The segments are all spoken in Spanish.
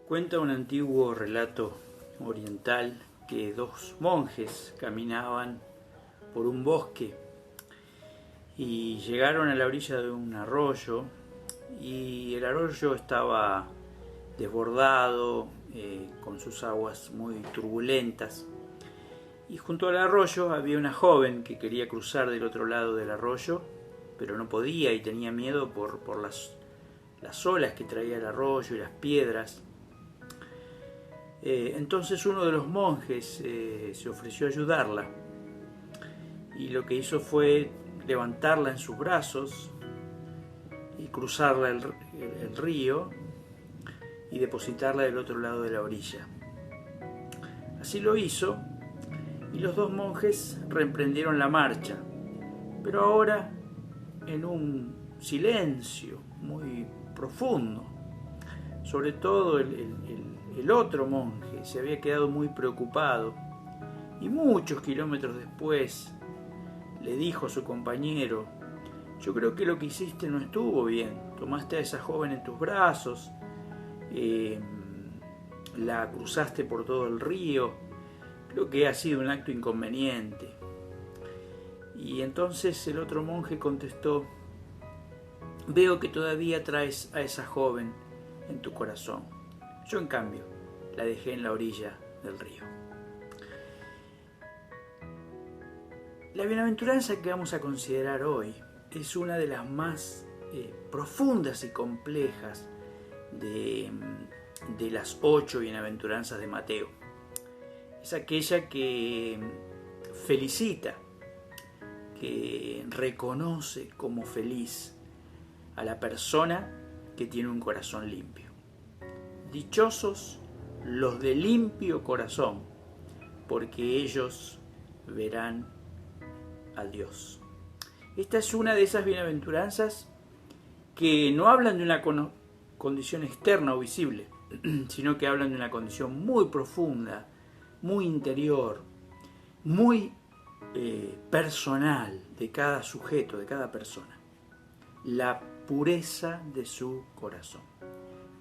Cuenta un antiguo relato oriental que dos monjes caminaban por un bosque y llegaron a la orilla de un arroyo, y el arroyo estaba desbordado, con sus aguas muy turbulentas, y junto al arroyo había una joven que quería cruzar del otro lado del arroyo, pero no podía y tenía miedo por las olas que traía el arroyo y las piedras. Entonces uno de los monjes se ofreció a ayudarla, y lo que hizo fue levantarla en sus brazos y cruzarla el río y depositarla del otro lado de la orilla. Así lo hizo, y los dos monjes reemprendieron la marcha, pero ahora en un silencio muy profundo. Sobre todo el otro monje se había quedado muy preocupado, y muchos kilómetros después le dijo a su compañero: yo creo que lo que hiciste no estuvo bien. Tomaste a esa joven en tus brazos, la cruzaste por todo el río, creo que ha sido un acto inconveniente. Y entonces el otro monje contestó: veo que todavía traes a esa joven en tu corazón. Yo, en cambio, la dejé en la orilla del río. La bienaventuranza que vamos a considerar hoy es una de las más profundas y complejas de las 8 bienaventuranzas de Mateo. Es aquella que felicita, que reconoce como feliz a la persona que tiene un corazón limpio. Dichosos los de limpio corazón, porque ellos verán a Dios. Esta es una de esas bienaventuranzas que no hablan de una condición externa o visible, sino que hablan de una condición muy profunda, muy interior, muy personal de cada sujeto, de cada persona. La pureza de su corazón.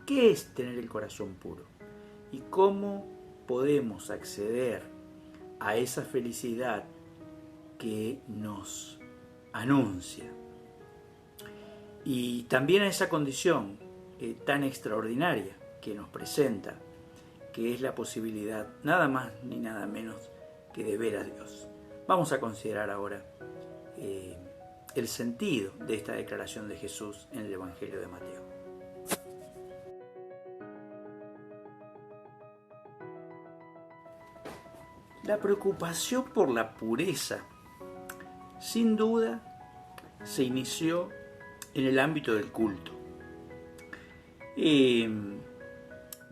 ¿Qué es tener el corazón puro? ¿Y cómo podemos acceder a esa felicidad que nos anuncia? Y también a esa condición tan extraordinaria que nos presenta, que es la posibilidad nada más ni nada menos que de ver a Dios. Vamos a considerar ahora el sentido de esta declaración de Jesús en el Evangelio de Mateo. La preocupación por la pureza, sin duda, se inició en el ámbito del culto. De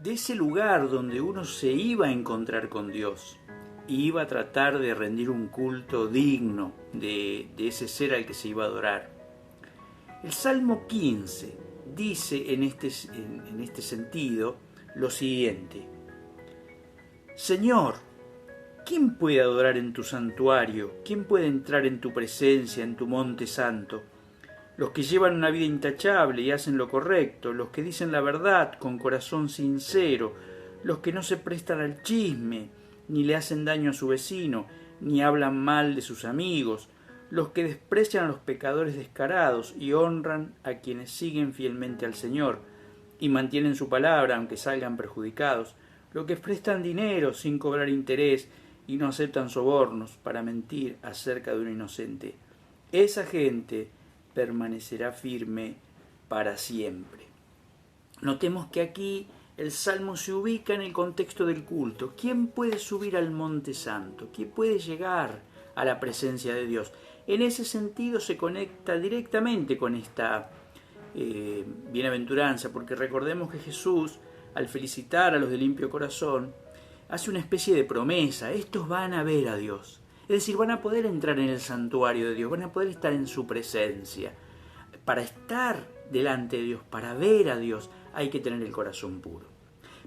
ese lugar donde uno se iba a encontrar con Dios y iba a tratar de rendir un culto digno de ese ser al que se iba a adorar. El Salmo 15 dice en este sentido lo siguiente: Señor, ¿quién puede adorar en tu santuario? ¿Quién puede entrar en tu presencia, en tu monte santo? Los que llevan una vida intachable y hacen lo correcto, los que dicen la verdad con corazón sincero, los que no se prestan al chisme, ni le hacen daño a su vecino, ni hablan mal de sus amigos, los que desprecian a los pecadores descarados y honran a quienes siguen fielmente al Señor y mantienen su palabra aunque salgan perjudicados, los que prestan dinero sin cobrar interés y no aceptan sobornos para mentir acerca de un inocente. Esa gente permanecerá firme para siempre. Notemos que aquí el Salmo se ubica en el contexto del culto. ¿Quién puede subir al monte santo? ¿Quién puede llegar a la presencia de Dios? En ese sentido se conecta directamente con esta bienaventuranza, porque recordemos que Jesús, al felicitar a los de limpio corazón, hace una especie de promesa: estos van a ver a Dios. Es decir, van a poder entrar en el santuario de Dios, van a poder estar en su presencia. Para estar delante de Dios, para ver a Dios, hay que tener el corazón puro.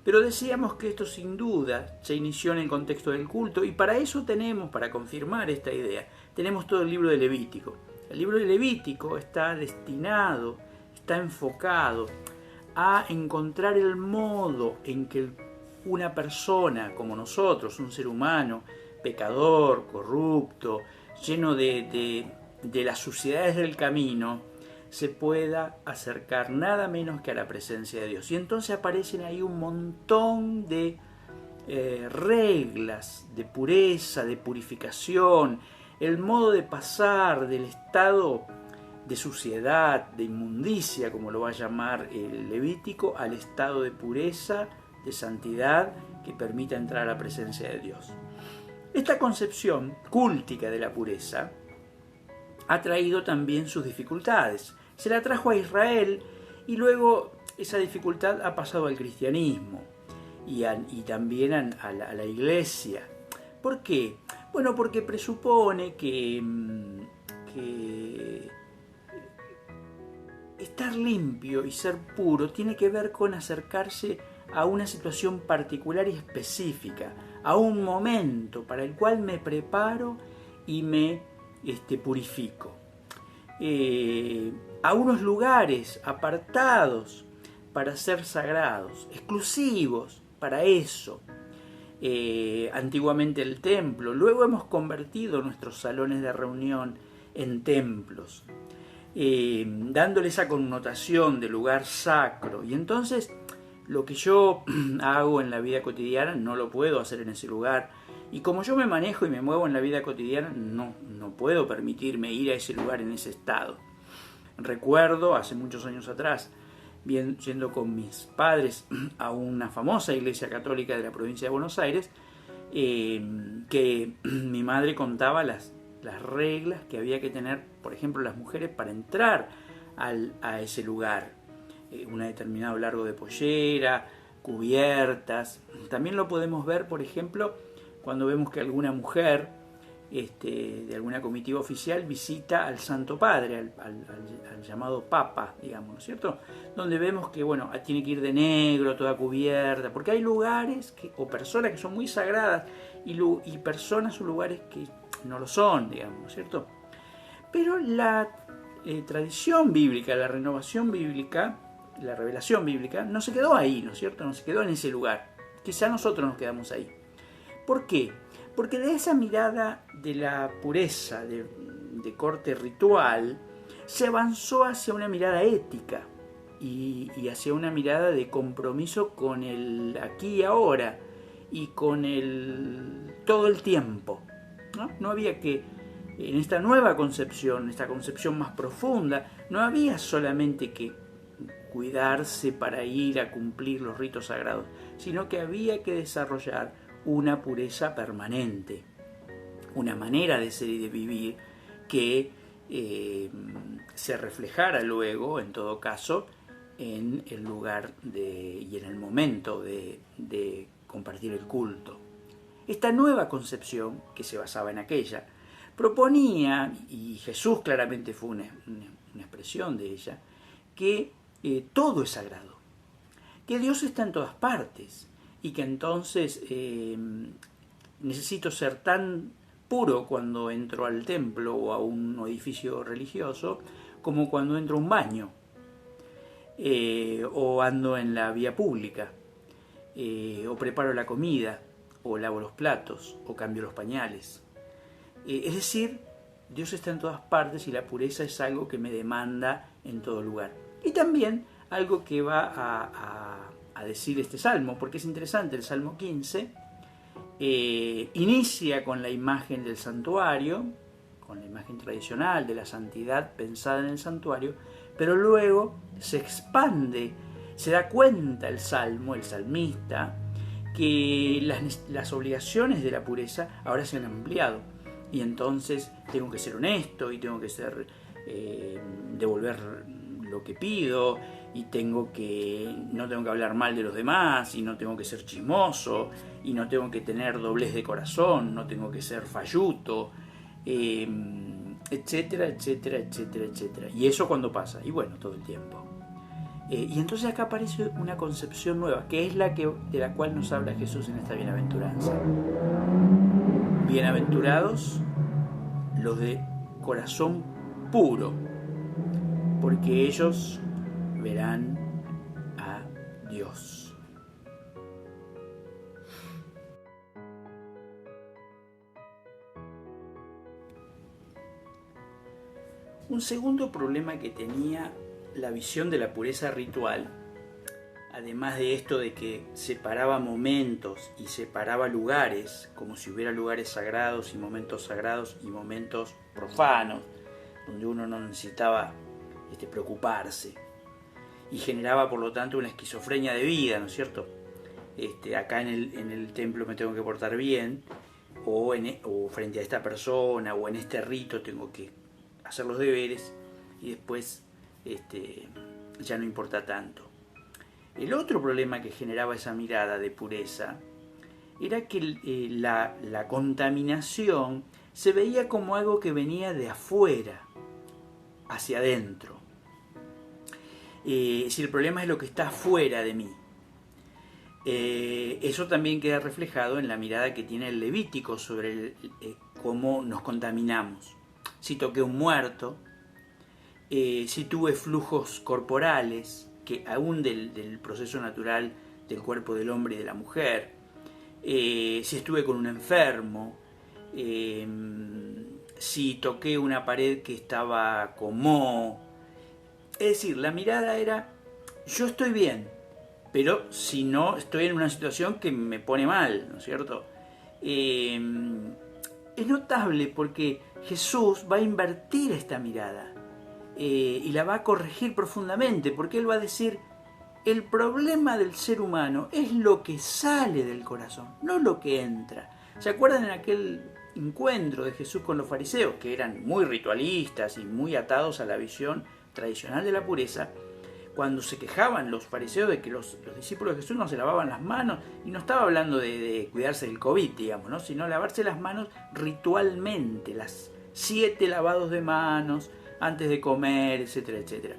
Pero decíamos que esto sin duda se inició en el contexto del culto, y para eso tenemos, para confirmar esta idea, tenemos todo el libro de Levítico. El libro de Levítico está destinado, está enfocado a encontrar el modo en que una persona como nosotros, un ser humano, pecador, corrupto, lleno de las suciedades del camino, se pueda acercar nada menos que a la presencia de Dios. Y entonces aparecen ahí un montón de reglas de pureza, de purificación, el modo de pasar del estado de suciedad, de inmundicia, como lo va a llamar el Levítico, al estado de pureza, de santidad, que permita entrar a la presencia de Dios. Esta concepción cúltica de la pureza ha traído también sus dificultades. Se la trajo a Israel y luego esa dificultad ha pasado al cristianismo y también a la iglesia. ¿Por qué? Bueno, porque presupone que estar limpio y ser puro tiene que ver con acercarse a una situación particular y específica, a un momento para el cual me preparo y me purifico. A unos lugares apartados para ser sagrados, exclusivos para eso. Antiguamente el templo, luego hemos convertido nuestros salones de reunión en templos, dándole esa connotación de lugar sacro. Y entonces lo que yo hago en la vida cotidiana no lo puedo hacer en ese lugar. Y como yo me manejo y me muevo en la vida cotidiana, no puedo permitirme ir a ese lugar en ese estado. Recuerdo hace muchos años atrás, yendo con mis padres a una famosa iglesia católica de la provincia de Buenos Aires, que mi madre contaba las reglas que había que tener, por ejemplo, las mujeres para entrar a ese lugar. Un determinado largo de pollera, cubiertas. También lo podemos ver, por ejemplo, cuando vemos que alguna mujer de alguna comitiva oficial visita al Santo Padre, al llamado Papa, digamos, ¿no es cierto? Donde vemos que, bueno, tiene que ir de negro, toda cubierta, porque hay lugares o personas que son muy sagradas y personas o lugares que no lo son, digamos, ¿no es cierto? Pero la tradición bíblica, la renovación bíblica, la revelación bíblica, no se quedó ahí, ¿no es cierto? No se quedó en ese lugar. Quizá nosotros nos quedamos ahí. ¿Por qué? Porque de esa mirada de la pureza, de corte ritual, se avanzó hacia una mirada ética y hacia una mirada de compromiso con el aquí y ahora y con todo el tiempo. No había que, en esta nueva concepción, esta concepción más profunda, no había solamente que cuidarse para ir a cumplir los ritos sagrados, sino que había que desarrollar una pureza permanente, una manera de ser y de vivir que se reflejara luego, en todo caso, en el lugar y en el momento de compartir el culto. Esta nueva concepción, que se basaba en aquella, proponía, y Jesús claramente fue una expresión de ella, que todo es sagrado, que Dios está en todas partes y que entonces necesito ser tan puro cuando entro al templo o a un edificio religioso como cuando entro a un baño o ando en la vía pública o preparo la comida o lavo los platos o cambio los pañales. Es decir, Dios está en todas partes y la pureza es algo que me demanda en todo lugar. Y también algo que va a decir este salmo, porque es interesante, el Salmo 15 inicia con la imagen del santuario, con la imagen tradicional de la santidad pensada en el santuario, pero luego se expande, se da cuenta el salmista, que las obligaciones de la pureza ahora se han ampliado. Y entonces tengo que ser honesto y tengo que devolver lo que pido y no tengo que hablar mal de los demás y no tengo que ser chismoso y no tengo que tener doblez de corazón, no tengo que ser falluto, etcétera, etcétera, etcétera, etcétera. ¿Y eso cuándo pasa? Y bueno, todo el tiempo. Y entonces acá aparece una concepción nueva, que es de la cual nos habla Jesús en esta bienaventuranza. Bienaventurados los de corazón puro, porque ellos verán a Dios. Un segundo problema que tenía la visión de la pureza ritual, además de esto de que separaba momentos y separaba lugares, como si hubiera lugares sagrados y momentos profanos, donde uno no necesitaba preocuparse, y generaba por lo tanto una esquizofrenia de vida, ¿no es cierto? Acá en el templo me tengo que portar bien, o frente a esta persona, o en este rito tengo que hacer los deberes, y después ya no importa tanto. El otro problema que generaba esa mirada de pureza era que la contaminación se veía como algo que venía de afuera hacia adentro. Si el problema es lo que está fuera de mí. Eso también queda reflejado en la mirada que tiene el Levítico sobre cómo nos contaminamos. Si toqué un muerto, si tuve flujos corporales, que aún del proceso natural del cuerpo del hombre y de la mujer, si estuve con un enfermo, si toqué una pared que estaba con moho. Es decir, la mirada era, yo estoy bien, pero si no, estoy en una situación que me pone mal, ¿no es cierto? Es notable porque Jesús va a invertir esta mirada y la va a corregir profundamente, porque Él va a decir, el problema del ser humano es lo que sale del corazón, no lo que entra. ¿Se acuerdan en aquel encuentro de Jesús con los fariseos, que eran muy ritualistas y muy atados a la visión tradicional de la pureza? Cuando se quejaban los fariseos de que los discípulos de Jesús no se lavaban las manos, y no estaba hablando de cuidarse del COVID, digamos, ¿no? Sino lavarse las manos ritualmente, las 7 lavados de manos antes de comer, etcétera, etcétera.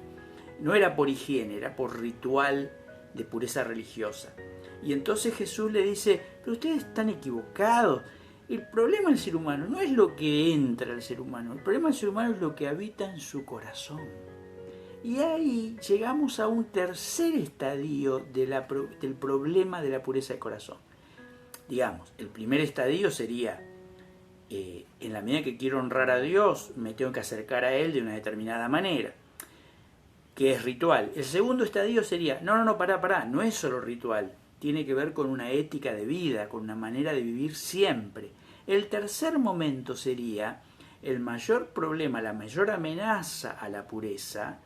No era por higiene, era por ritual de pureza religiosa. Y entonces Jesús le dice, pero ustedes están equivocados. El problema del ser humano no es lo que entra al ser humano, el problema del ser humano es lo que habita en su corazón. Y ahí llegamos a un tercer estadio del problema de la pureza del corazón. Digamos, el primer estadio sería, en la medida que quiero honrar a Dios, me tengo que acercar a Él de una determinada manera, que es ritual. El segundo estadio sería, pará, no es solo ritual, tiene que ver con una ética de vida, con una manera de vivir siempre. El tercer momento sería, el mayor problema, la mayor amenaza a la pureza,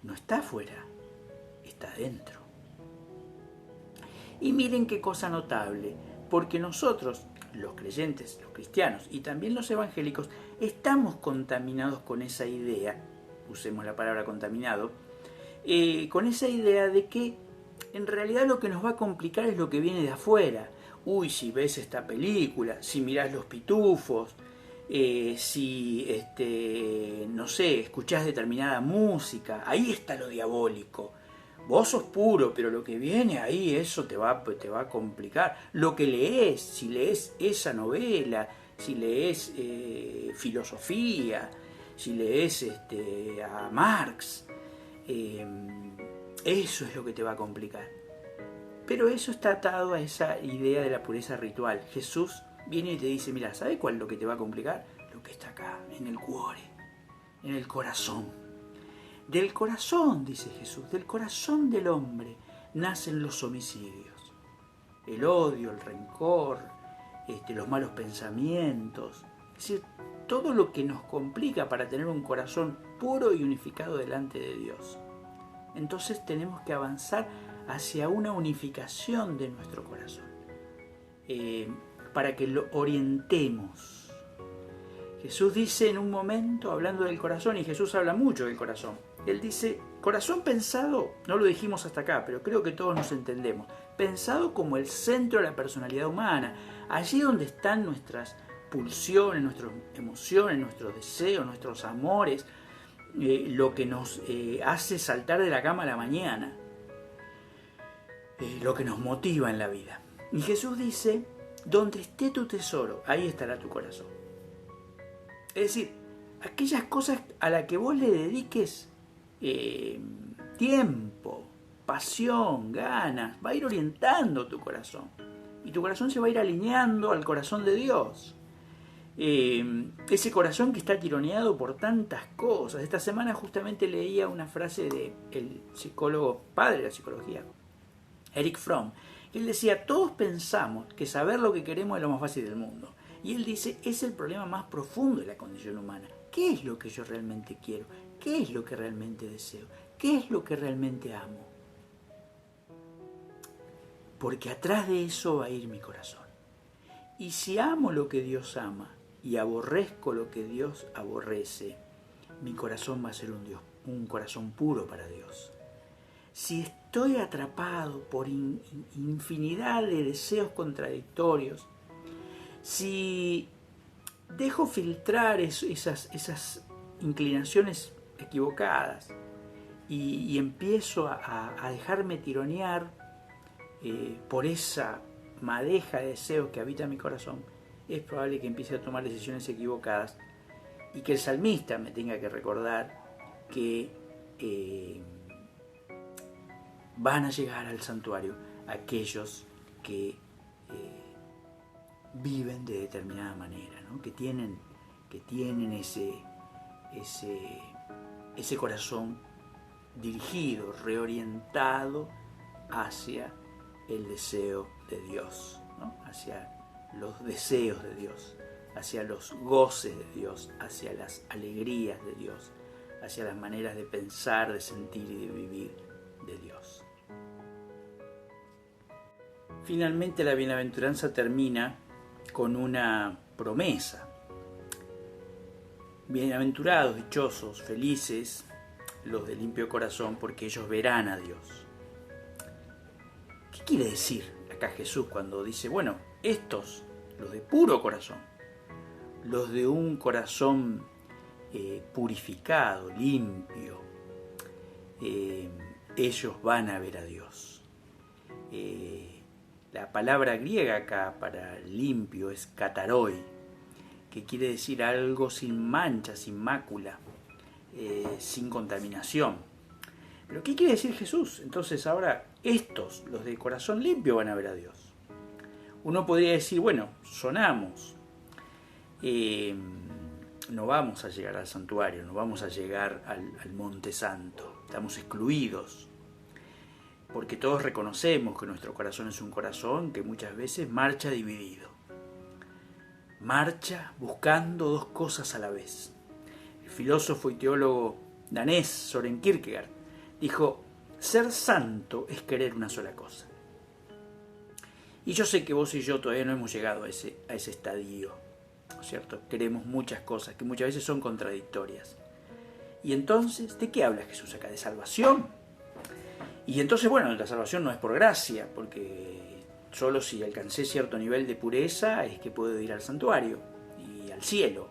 no está afuera, está adentro. Y miren qué cosa notable, porque nosotros, los creyentes, los cristianos y también los evangélicos, estamos contaminados con esa idea, usemos la palabra contaminado, con esa idea de que en realidad lo que nos va a complicar es lo que viene de afuera. Uy, si ves esta película, si mirás Los Pitufos, si, no sé, escuchás determinada música, ahí está lo diabólico. Vos sos puro, pero lo que viene ahí, eso te va a complicar. Lo que lees, si lees esa novela, si lees filosofía, si lees a Marx, eso es lo que te va a complicar. Pero eso está atado a esa idea de la pureza ritual. Jesús viene y te dice, mira, ¿sabes cuál es lo que te va a complicar? Lo que está acá, en el cuore, en el corazón. Del corazón, dice Jesús, del corazón del hombre nacen los homicidios. El odio, el rencor, los malos pensamientos. Es decir, todo lo que nos complica para tener un corazón puro y unificado delante de Dios. Entonces tenemos que avanzar hacia una unificación de nuestro corazón, para que lo orientemos. Jesús dice en un momento, hablando del corazón, y Jesús habla mucho del corazón, Él dice, corazón pensado, no lo dijimos hasta acá, pero creo que todos nos entendemos, pensado como el centro de la personalidad humana, allí donde están nuestras pulsiones, nuestras emociones, nuestros deseos, nuestros amores, lo que nos hace saltar de la cama a la mañana, lo que nos motiva en la vida. Y Jesús dice, donde esté tu tesoro, ahí estará tu corazón. Es decir, aquellas cosas a las que vos le dediques tiempo, pasión, ganas, va a ir orientando tu corazón. Y tu corazón se va a ir alineando al corazón de Dios. Ese corazón que está tironeado por tantas cosas. Esta semana justamente leía una frase del psicólogo, padre de la psicología, Erich Fromm. Él decía, todos pensamos que saber lo que queremos es lo más fácil del mundo. Y él dice, es el problema más profundo de la condición humana. ¿Qué es lo que yo realmente quiero? ¿Qué es lo que realmente deseo? ¿Qué es lo que realmente amo? Porque atrás de eso va a ir mi corazón. Y si amo lo que Dios ama y aborrezco lo que Dios aborrece, mi corazón va a ser un corazón puro para Dios. Si estoy atrapado por infinidad de deseos contradictorios, si dejo filtrar esas inclinaciones equivocadas y empiezo a dejarme tironear por esa madeja de deseos que habita mi corazón, es probable que empiece a tomar decisiones equivocadas y que el salmista me tenga que recordar que van a llegar al santuario aquellos que viven de determinada manera, ¿no? que tienen ese corazón dirigido, reorientado hacia el deseo de Dios, ¿no? Hacia los deseos de Dios, hacia los goces de Dios, hacia las alegrías de Dios, hacia las maneras de pensar, de sentir y de vivir de Dios. Finalmente la bienaventuranza termina con una promesa. Bienaventurados, dichosos, felices los de limpio corazón, porque ellos verán a Dios. ¿Qué quiere decir acá Jesús cuando dice, bueno, estos, los de puro corazón, los de un corazón purificado, limpio, ellos van a ver a Dios? La palabra griega acá para limpio es kataroi, que quiere decir algo sin mancha, sin mácula, sin contaminación. ¿Pero qué quiere decir Jesús? Entonces ahora estos, los de corazón limpio, van a ver a Dios. Uno podría decir, bueno, sonamos, no vamos a llegar al santuario, no vamos a llegar al Monte Santo, estamos excluidos, porque todos reconocemos que nuestro corazón es un corazón que muchas veces marcha dividido, marcha buscando dos cosas a la vez. El filósofo y teólogo danés Søren Kierkegaard dijo, ser santo es querer una sola cosa. Y yo sé que vos y yo todavía no hemos llegado a ese estadio, ¿no es cierto? Queremos muchas cosas que muchas veces son contradictorias. Y entonces, ¿de qué habla Jesús acá? ¿De salvación? Y entonces, bueno, la salvación no es por gracia, porque solo si alcancé cierto nivel de pureza es que puedo ir al santuario y al cielo.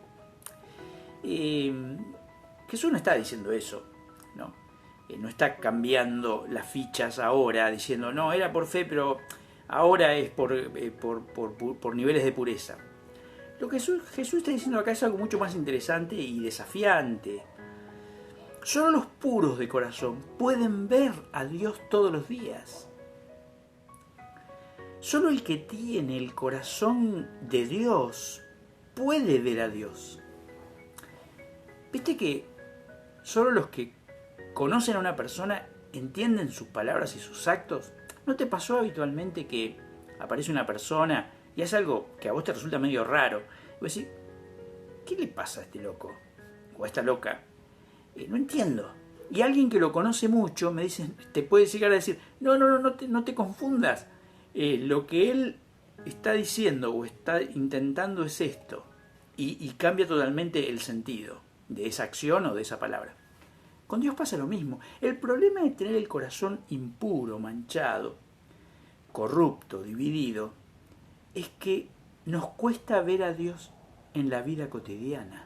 Jesús no está diciendo eso, ¿no? No está cambiando las fichas ahora, diciendo, no, era por fe, pero ahora es por niveles de pureza. Lo que Jesús está diciendo acá es algo mucho más interesante y desafiante. Solo los puros de corazón pueden ver a Dios todos los días. Solo el que tiene el corazón de Dios puede ver a Dios. ¿Viste que solo los que conocen a una persona entienden sus palabras y sus actos? ¿No te pasó habitualmente que aparece una persona y hace algo que a vos te resulta medio raro? Y vos decís, ¿qué le pasa a este loco? O a esta loca. No entiendo. Y alguien que lo conoce mucho me dice, te puede llegar a decir, no te confundas. Lo que él está diciendo o está intentando es esto. Y cambia totalmente el sentido de esa acción o de esa palabra. Con Dios pasa lo mismo. El problema de tener el corazón impuro, manchado, corrupto, dividido, es que nos cuesta ver a Dios en la vida cotidiana.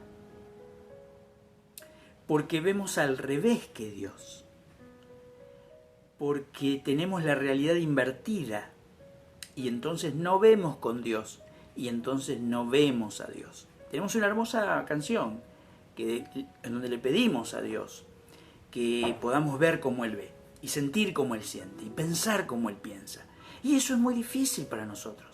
Porque vemos al revés que Dios. Porque tenemos la realidad invertida. Y entonces no vemos con Dios. Y entonces no vemos a Dios. Tenemos una hermosa canción en donde le pedimos a Dios que podamos ver como Él ve. y sentir como Él siente, y pensar como Él piensa. Y eso es muy difícil para nosotros.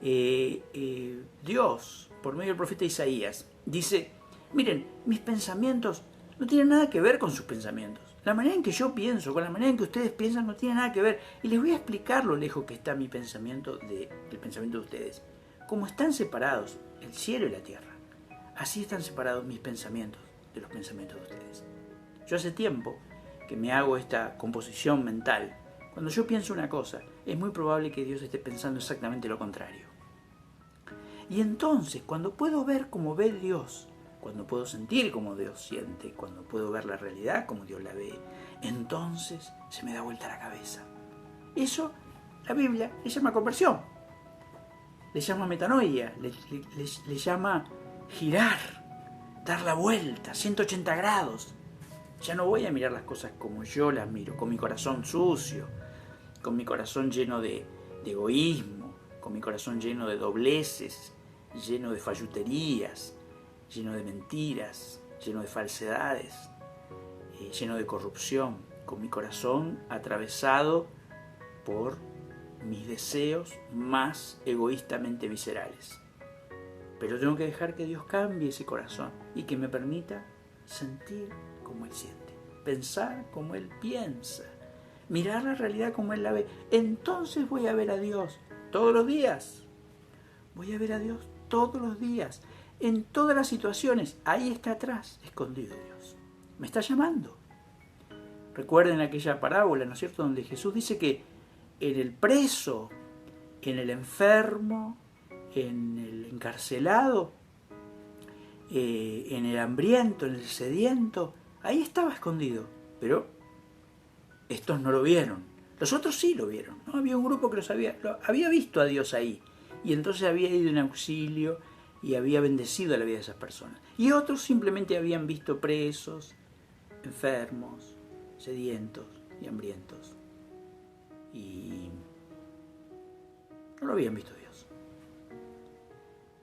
Dios, por medio del profeta Isaías, dice, miren, mis pensamientos no tienen nada que ver con sus pensamientos. La manera en que yo pienso, con la manera en que ustedes piensan, no tiene nada que ver. Y les voy a explicar lo lejos que está mi pensamiento del pensamiento de ustedes. Como están separados el cielo y la tierra, así están separados mis pensamientos de los pensamientos de ustedes. Yo hace tiempo que me hago esta composición mental. Cuando yo pienso una cosa, es muy probable que Dios esté pensando exactamente lo contrario. Y entonces, cuando puedo ver como ve Dios, cuando puedo sentir como Dios siente, cuando puedo ver la realidad como Dios la ve, entonces se me da vuelta la cabeza. Eso la Biblia le llama conversión, le llama metanoia, le llama girar, dar la vuelta, 180 grados. Ya no voy a mirar las cosas como yo las miro, con mi corazón sucio, con mi corazón lleno de egoísmo, con mi corazón lleno de dobleces, lleno de falluterías, lleno de mentiras, lleno de falsedades, lleno de corrupción, con mi corazón atravesado por mis deseos más egoístamente viscerales. Pero tengo que dejar que Dios cambie ese corazón y que me permita sentir como Él siente, pensar como Él piensa, mirar la realidad como Él la ve. Entonces voy a ver a Dios todos los días. Voy a ver a Dios todos los días, en todas las situaciones. Ahí está atrás, escondido Dios. Me está llamando. Recuerden aquella parábola, ¿no es cierto?, donde Jesús dice que en el preso, en el enfermo, en el encarcelado, en el hambriento, en el sediento, ahí estaba escondido. Pero estos no lo vieron. Los otros sí lo vieron, ¿no? Había un grupo que había visto a Dios ahí. Y entonces había ido en auxilio y había bendecido la vida de esas personas. Y otros simplemente habían visto presos, enfermos, sedientos y hambrientos. Y no lo habían visto a Dios.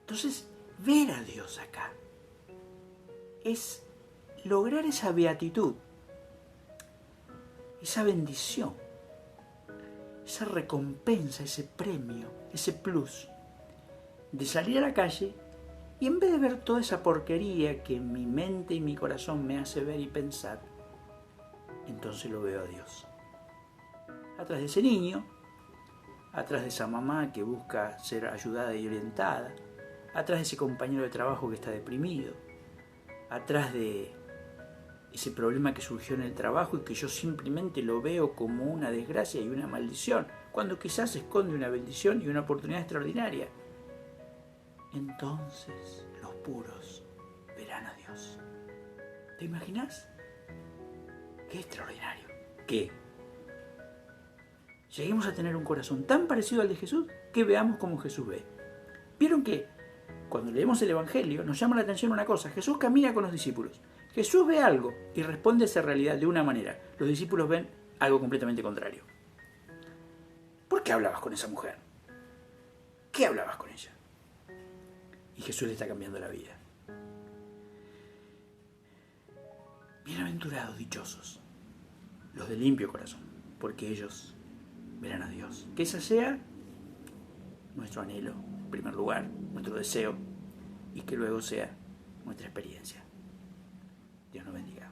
Entonces, ver a Dios acá es lograr esa beatitud, esa bendición, esa recompensa, ese premio, ese plus, de salir a la calle y en vez de ver toda esa porquería que mi mente y mi corazón me hace ver y pensar, entonces lo veo a Dios. Atrás de ese niño, atrás de esa mamá que busca ser ayudada y orientada, atrás de ese compañero de trabajo que está deprimido, atrás de ese problema que surgió en el trabajo y que yo simplemente lo veo como una desgracia y una maldición, cuando quizás esconde una bendición y una oportunidad extraordinaria. Entonces los puros verán a Dios. ¿Te imaginas? ¡Qué extraordinario! Que lleguemos a tener un corazón tan parecido al de Jesús que veamos como Jesús ve. ¿Vieron que cuando leemos el Evangelio nos llama la atención una cosa? Jesús camina con los discípulos. Jesús ve algo y responde a esa realidad de una manera. Los discípulos ven algo completamente contrario. ¿Por qué hablabas con esa mujer? ¿Qué hablabas con ella? Y Jesús le está cambiando la vida. Bienaventurados, dichosos, los de limpio corazón, porque ellos verán a Dios. Que ese sea nuestro anhelo, en primer lugar, nuestro deseo, y que luego sea nuestra experiencia. Dios nos bendiga.